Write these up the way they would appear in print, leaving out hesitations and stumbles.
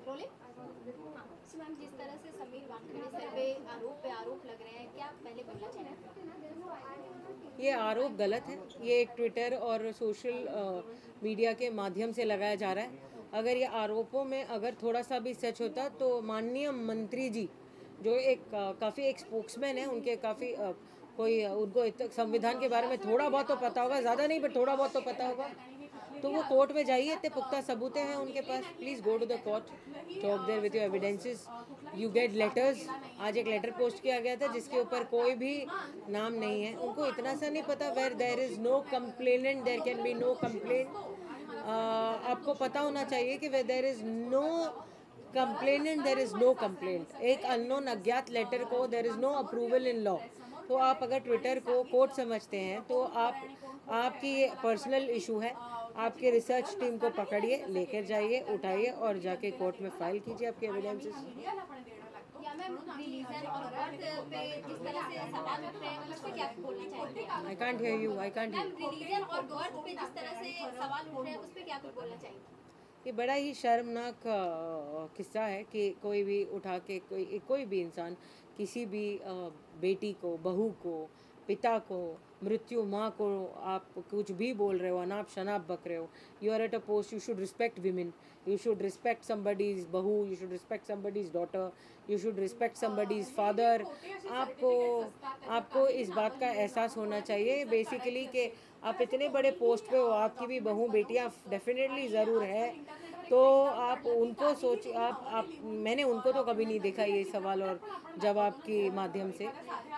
बोले मैम, जिस तरह से समीर वानखेड़े सर पे आरोप लग रहे हैं, क्या पहले बोलना चाहिए? ये आरोप गलत है। ये एक ट्विटर और सोशल मीडिया के माध्यम से लगाया जा रहा है। अगर ये आरोपों में अगर थोड़ा सा भी सच होता तो माननीय मंत्री जी जो काफ़ी एक स्पोक्समैन है, उनके काफ़ी कोई उनको संविधान के बारे में थोड़ा बहुत तो पता होगा, ज़्यादा नहीं पर थोड़ा बहुत तो पता होगा, तो वो कोर्ट में जाइए। इतने पुख्ता सबूतें हैं उनके पास, please go to the court, talk there with your evidences, you get letters. आज एक लेटर पोस्ट किया गया था जिसके ऊपर कोई भी नाम नहीं है। उनको इतना सा नहीं पता, where there is no complainant there can be no complaint. आपको पता होना चाहिए कि where there is no complainant there is no complaint. एक अननोन अज्ञात लेटर को there is no approval in law. तो आप अगर ट्विटर को कोर्ट समझते हैं तो आपकी ये पर्सनल इशू है। आपके रिसर्च टीम को पकड़िए, लेकर जाइए, उठाइए और जाके कोर्ट में फाइल कीजिए आपके evidences. I can't hear you, I can't hear. ये बड़ा ही शर्मनाक किस्सा है कि कोई भी उठा के कोई भी इंसान किसी भी बेटी को, बहू को, पिता को, मृत्यु माँ को आप कुछ भी बोल रहे हो, अनाप शनाप बक रहे हो। You are at a post, you should respect women, you should respect somebody's bahu, you should respect somebody's daughter, you should respect somebody's father. आपको इस बात का एहसास होना चाहिए बेसिकली कि आप इतने बड़े पोस्ट पे हो, आपकी भी बहू बेटियाँ डेफिनेटली ज़रूर है। तो आप उनको सोच आप मैंने उनको तो कभी नहीं देखा ये सवाल और जवाब के माध्यम से।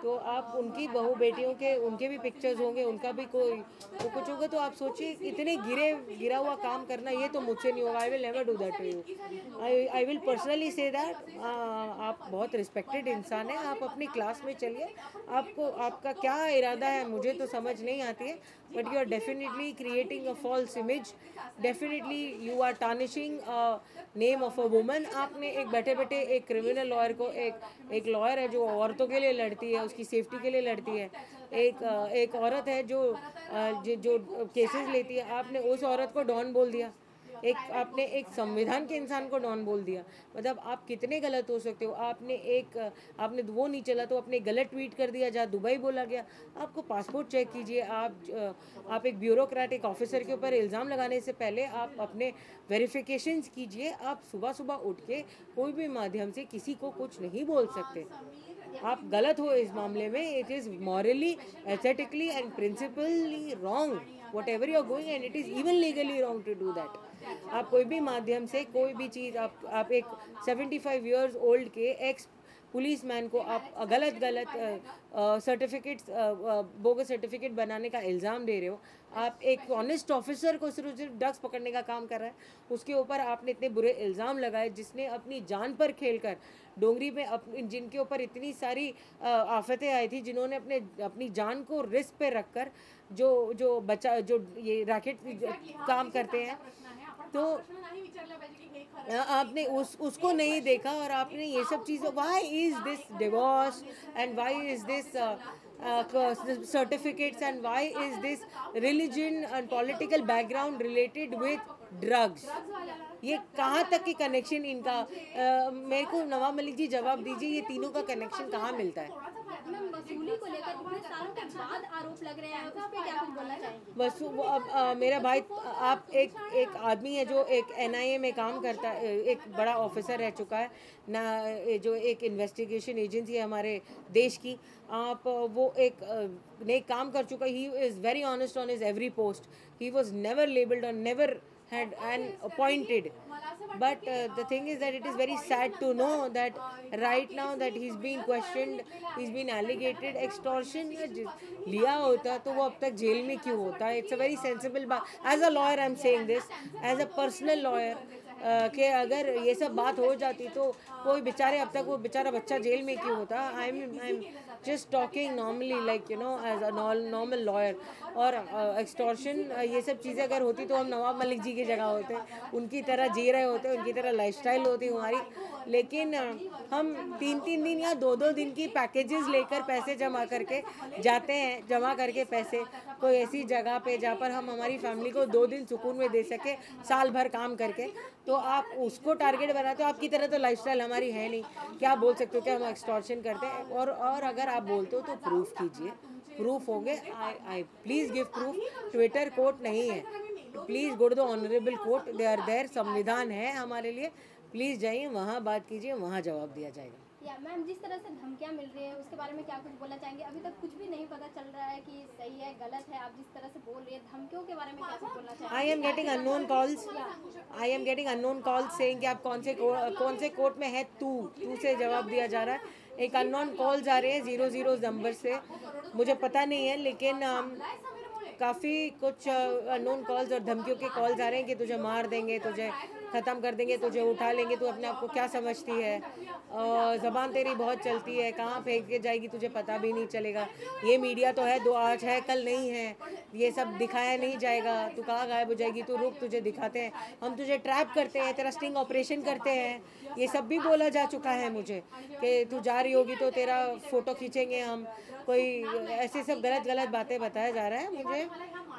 तो आप उनकी बहू बेटियों के उनके भी पिक्चर्स होंगे, उनका भी कोई तो कुछ होगा। तो आप सोचिए इतने गिरा हुआ काम करना, ये तो मुझसे नहीं होगा। I will never do that to you. I will personally say that आप बहुत रिस्पेक्टेड इंसान हैं। आप अपनी क्लास में चलिए, आपका क्या इरादा है मुझे तो समझ नहीं आती है, but you are definitely creating a false image. Definitely you are tarnishing name of a woman. आपने एक बैठे बैठे एक क्रिमिनल लॉयर को, एक लॉयर है जो औरतों के लिए लड़ती है, उसकी सेफ्टी के लिए लड़ती है, एक औरत है जो केसेस लेती है, आपने उस औरत को डॉन बोल दिया। आपने एक संविधान के इंसान को डॉन बोल दिया। मतलब आप कितने गलत हो सकते हो। आपने वो नहीं चला तो आपने गलत ट्वीट कर दिया जहाँ दुबई बोला गया। आपको पासपोर्ट चेक कीजिए। आप एक ब्यूरोक्रेटिक ऑफिसर के ऊपर इल्ज़ाम लगाने से पहले आप अपने वेरिफिकेशंस कीजिए। आप सुबह सुबह उठ के कोई भी माध्यम से किसी को कुछ नहीं बोल सकते। आप गलत हो इस मामले में। It is morally, ethically and principally wrong whatever you are going, and it is even legally wrong to do that. आप कोई भी माध्यम से कोई भी चीज़ आप एक 75 ईयर्स ओल्ड के एक्स पुलिस मैन को आप गलत सर्टिफिकेट्स, बोगस सर्टिफिकेट बनाने का इल्ज़ाम दे रहे हो। आप एक ऑनेस्ट ऑफिसर को सिर्फ ड्रग्स पकड़ने का काम कर रहा है, उसके ऊपर आपने इतने बुरे इल्ज़ाम लगाए, जिसने अपनी जान पर खेलकर डोंगरी में जिनके ऊपर इतनी सारी आफतें आई थी, जिन्होंने अपनी जान को रिस्क पे रखकर जो ये रैकेट काम करते हैं, तो आपने उसको नहीं देखा और आपने ये सब चीज़ें। Why is this divorce and why is this certificates and why is this religion and political background related with drugs? ये कहाँ तक की कनेक्शन इनका? मेरे को नवाब मलिक जी जवाब दीजिए, ये तीनों का कनेक्शन कहाँ मिलता है? वसूली को लेकर इतने सालों के बाद आरोप लग रहे हैं, उस पे क्या कुछ बोलना चाहेंगे? अब मेरा भाई, आप एक आदमी है जो एक NIA में काम करता है, एक बड़ा ऑफिसर रह चुका है ना, जो एक इन्वेस्टिगेशन एजेंसी है हमारे देश की। आप वो नेक काम कर चुका। He is very honest on his every post. He was never labelled और never had an appointed, but the thing is that it is very sad to know that right now that he's being questioned, he's been alleged extortion। लिया होता तो वो अब तक jail में क्यों होता? It's a very sensible बात। As a lawyer I'm saying this, as a personal lawyer, कि अगर ये सब बात हो जाती तो कोई बेचारे अब तक वो बेचारा बच्चा जेल में क्यों होता? just talking normally like you know as a normal lawyer. और एक्सटॉर्शन ये सब चीज़ें अगर होती तो हम नवाब मलिक जी की जगह होते, उनकी तरह जी रहे होते, उनकी तरह लाइफस्टाइल होती हमारी। लेकिन हम 3-3 दिन या 2-2 दिन की पैकेजेस लेकर पैसे जमा करके जाते हैं, जमा करके पैसे कोई ऐसी जगह पे जहाँ पर हम हमारी फैमिली को 2 दिन सुकून में दे सके साल भर काम करके। तो आप उसको टारगेट बनाते हो, आपकी तरह तो लाइफस्टाइल हमारी है नहीं। क्या बोल सकते हो कि हम एक्सटॉर्शन करते हैं? और अगर आप बोलते हो तो प्रूफ कीजिए, प्रूफ होंगे। I please give proof. Twitter court नहीं है, please go to the honourable court, they are there, संविधान है हमारे लिए। प्लीज़ जाइए, वहाँ बात कीजिए, वहाँ जवाब दिया जाएगा। या मैम, जिस तरह से धमकियाँ मिल रही है उसके बारे में क्या कुछ बोलना चाहेंगे? अभी तक कुछ भी नहीं पता चल रहा है कि सही है गलत है, आप जिस तरह से बोल रही है धमकियों के बारे में क्या कुछ बोलना चाहेंगे? I am getting unknown calls, I am getting unknown calls saying कि आप कौन से कोर्ट में है, तू से जवाब दिया जा रहा है। एक अननोन कॉल्स आ रहे हैं 00 नंबर से, मुझे पता नहीं है, लेकिन काफ़ी कुछ अननोन कॉल्स और धमकियों के कॉल्स आ रहे हैं कि तुझे मार देंगे, तुझे ख़त्म कर देंगे, तुझे उठा लेंगे, तू अपने आप को क्या समझती है, ज़बान तेरी बहुत चलती है, कहाँ फेंक के जाएगी तुझे पता भी नहीं चलेगा, ये मीडिया तो है, दो आज है कल नहीं है, ये सब दिखाया नहीं जाएगा, तू कहाँ गायब हो जाएगी, तू रुक, तुझे दिखाते हैं, हम तुझे ट्रैप करते हैं, तेरा स्टिंग ऑपरेशन करते हैं। ये सब भी बोला जा चुका है मुझे कि तू जा रही होगी तो तेरा फ़ोटो खींचेंगे हम, कोई ऐसे सब गलत बातें बताया जा रहा है मुझे।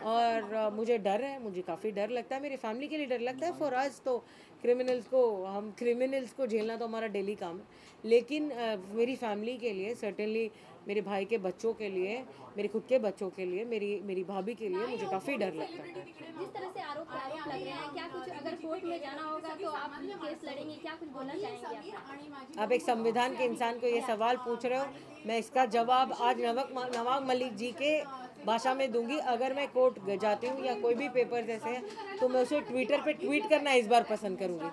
और मुझे डर है, मुझे काफ़ी डर लगता है, मेरी फैमिली के लिए डर लगता है। फॉर अस तो क्रिमिनल्स को झेलना तो हमारा डेली काम है, लेकिन मेरी फैमिली के लिए, सर्टेनली मेरे भाई के बच्चों के लिए, मेरे खुद के बच्चों के लिए, मेरी भाभी के लिए मुझे काफ़ी डर लगता है। जिस तरह से आरोप लग रहे हैं, क्या कुछ अगर कोर्ट में जाना होगा तो आप केस लड़ेंगे, क्या कुछ बोलना चाहेंगे आप एक संविधान के इंसान को ये सवाल पूछ रहे हो, मैं इसका जवाब आज नवाब मलिक जी के भाषा में दूंगी। अगर मैं कोर्ट जाती हूँ या कोई भी पेपर्स ऐसे हैं तो मैं उसे ट्विटर पे ट्वीट करना इस बार पसंद करूँगी।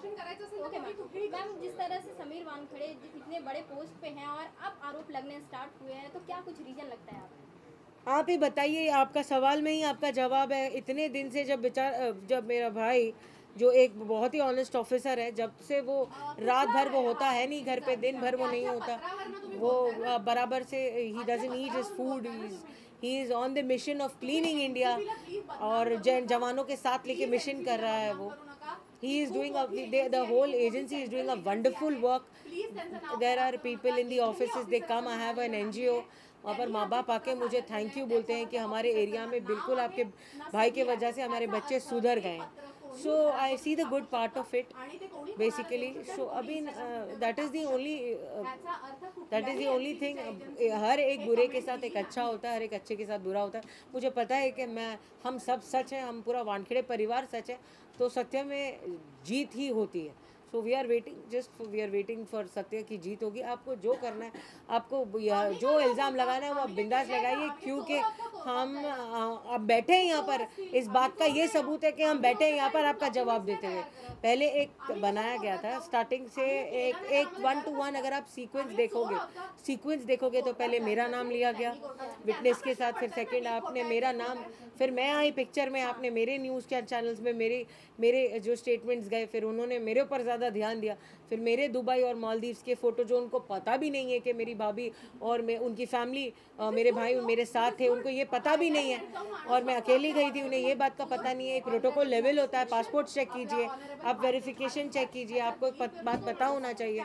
ओके मैम, जिस तरह से समीर वानखेड़े इतने बड़े पोस्ट पे हैं और अब आरोप लगने स्टार्ट हुए हैं, तो क्या कुछ रीजन लगता है आप ही बताइए, आपका सवाल में ही आपका जवाब है। इतने दिन से जब मेरा भाई जो एक बहुत ही ऑनेस्ट ऑफिसर है, जब से वो रात भर वो होता है नहीं घर पे, दिन भर वो नहीं होता, वो बराबर से he doesn't eat his food, he is on the mission of cleaning India, और जवानों के साथ लेके मिशन कर रहा है वो। He is doing the whole agency is doing a wonderful work. There are people in the offices, they come, I have an NGO, वहाँ पर माँ बाप आके मुझे थैंक यू बोलते हैं कि हमारे एरिया में बिल्कुल आपके भाई के वजह से हमारे बच्चे सुधर गए। So I see the good part of it basically. So अभी that is the only thing. हर एक बुरे के साथ एक अच्छा होता है, हर एक अच्छे के साथ बुरा होता है। मुझे पता है कि हम सब सच हैं, हम पूरा वानखेड़े परिवार सच है, तो सत्य में जीत ही होती है। So we are waiting for सत्य की जीत होगी। आपको जो करना है, आपको जो इल्ज़ाम लगाना है वो आप बिंदास लगाइए, क्योंकि हम अब बैठे हैं यहाँ पर। इस बात का ये सबूत है कि हम बैठे हैं यहाँ पर आपका जवाब देते हुए। पहले एक बनाया गया था स्टार्टिंग से, एक 1 to 1 अगर आप सीक्वेंस देखोगे तो पहले मेरा नाम लिया गया विटनेस के साथ, फिर सेकंड आपने मेरा नाम, फिर मैं आई पिक्चर में, आपने मेरे न्यूज़ के चैनल्स में मेरे जो स्टेटमेंट्स गए, फिर उन्होंने मेरे ऊपर ज़्यादा ध्यान दिया, फिर मेरे दुबई और मालदीव्स के फ़ोटो, जो उनको पता भी नहीं है कि मेरी भाभी और उनकी फैमिली, मेरे भाई मेरे साथ थे, उनको ये पता भी नहीं है, और मैं अकेली गई थी, उन्हें ये बात का पता नहीं है। एक प्रोटोकॉल लेवल होता है, पासपोर्ट चेक कीजिए, आप वेरिफिकेशन चेक कीजिए, आपको एक बात पता होना चाहिए।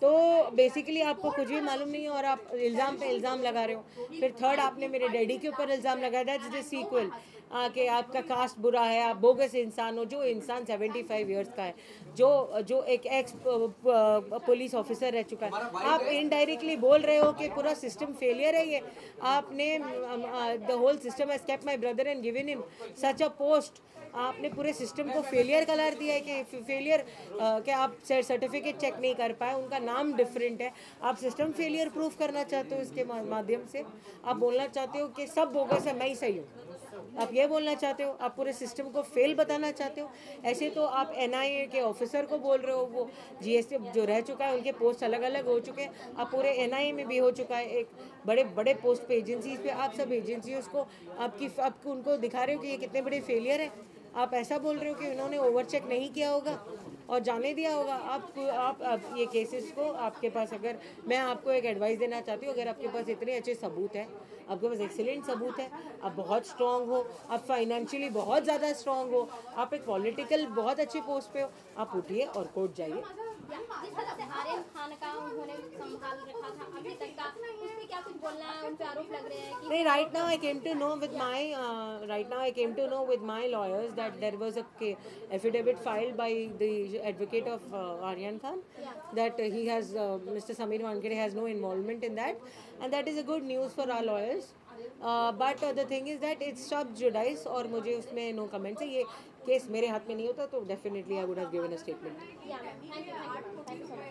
तो बेसिकली आपको कुछ भी मालूम नहीं है और आप इल्ज़ाम पे इल्ज़ाम लगा रहे हो। फिर थर्ड आपने मेरे डैडी के ऊपर इल्ज़ाम लगाया, दैट्स द सीक्वल, कि आपका कास्ट बुरा है, आप बोगस इंसान हो। जो इंसान 75 इयर्स का है, जो एक एक्स पुलिस ऑफिसर रह चुका है, आप इनडायरेक्टली बोल रहे हो कि पूरा सिस्टम फेलियर है। ये आपने the whole system has kept my brother and given him such a post. आपने पूरे सिस्टम को फेलियर करार दिया है कि फेलियर, कि आप सर्टिफिकेट चेक नहीं कर पाए, उनका नाम डिफरेंट है, आप सिस्टम फेलियर प्रूफ करना चाहते हो। इसके माध्यम से आप बोलना चाहते हो कि सब बोगस है, मैं ही सही हूँ, आप ये बोलना चाहते हो, आप पूरे सिस्टम को फेल बताना चाहते हो। ऐसे तो आप NIA के ऑफिसर को बोल रहे हो, वो GST जो रह चुका है, उनके पोस्ट अलग अलग हो चुके हैं, आप पूरे NIA में भी हो चुका है, एक बड़े पोस्ट पे, एजेंसीज पे, आप सब एजेंसीज को आपको उनको दिखा रहे हो कि ये कितने बड़े फेलियर है। आप ऐसा बोल रहे हो कि उन्होंने ओवर चेक नहीं किया होगा और जाने दिया होगा। आप ये केसेस को, आपके पास, अगर मैं आपको एक एडवाइस देना चाहती हूँ, अगर आपके पास इतने अच्छे सबूत हैं, आपके पास एक्सीलेंट सबूत है, आप बहुत स्ट्रांग हो, आप फाइनेंशियली बहुत ज़्यादा स्ट्रांग हो, आप एक पॉलिटिकल बहुत अच्छी पोस्ट पे हो, आप उठिए और कोर्ट जाइए। जिस तरह से आर्यन खान का उन्होंने संभाल रखा था अभी तक का, उस पे क्या कुछ बोलना है? उन पे आरोप लग रहे हैं कि नहीं, right now I came to know with my lawyers that there was a affidavit filed by the advocate of Aryan Khan, that he has Mr. Sameer Wankhede has no involvement in that, and that is a good news for our lawyers. But the thing is that it's sub judice और मुझे उसमें no comments है। ये case मेरे हाथ में नहीं होता तो definitely I would have given a statement. Thank you so much.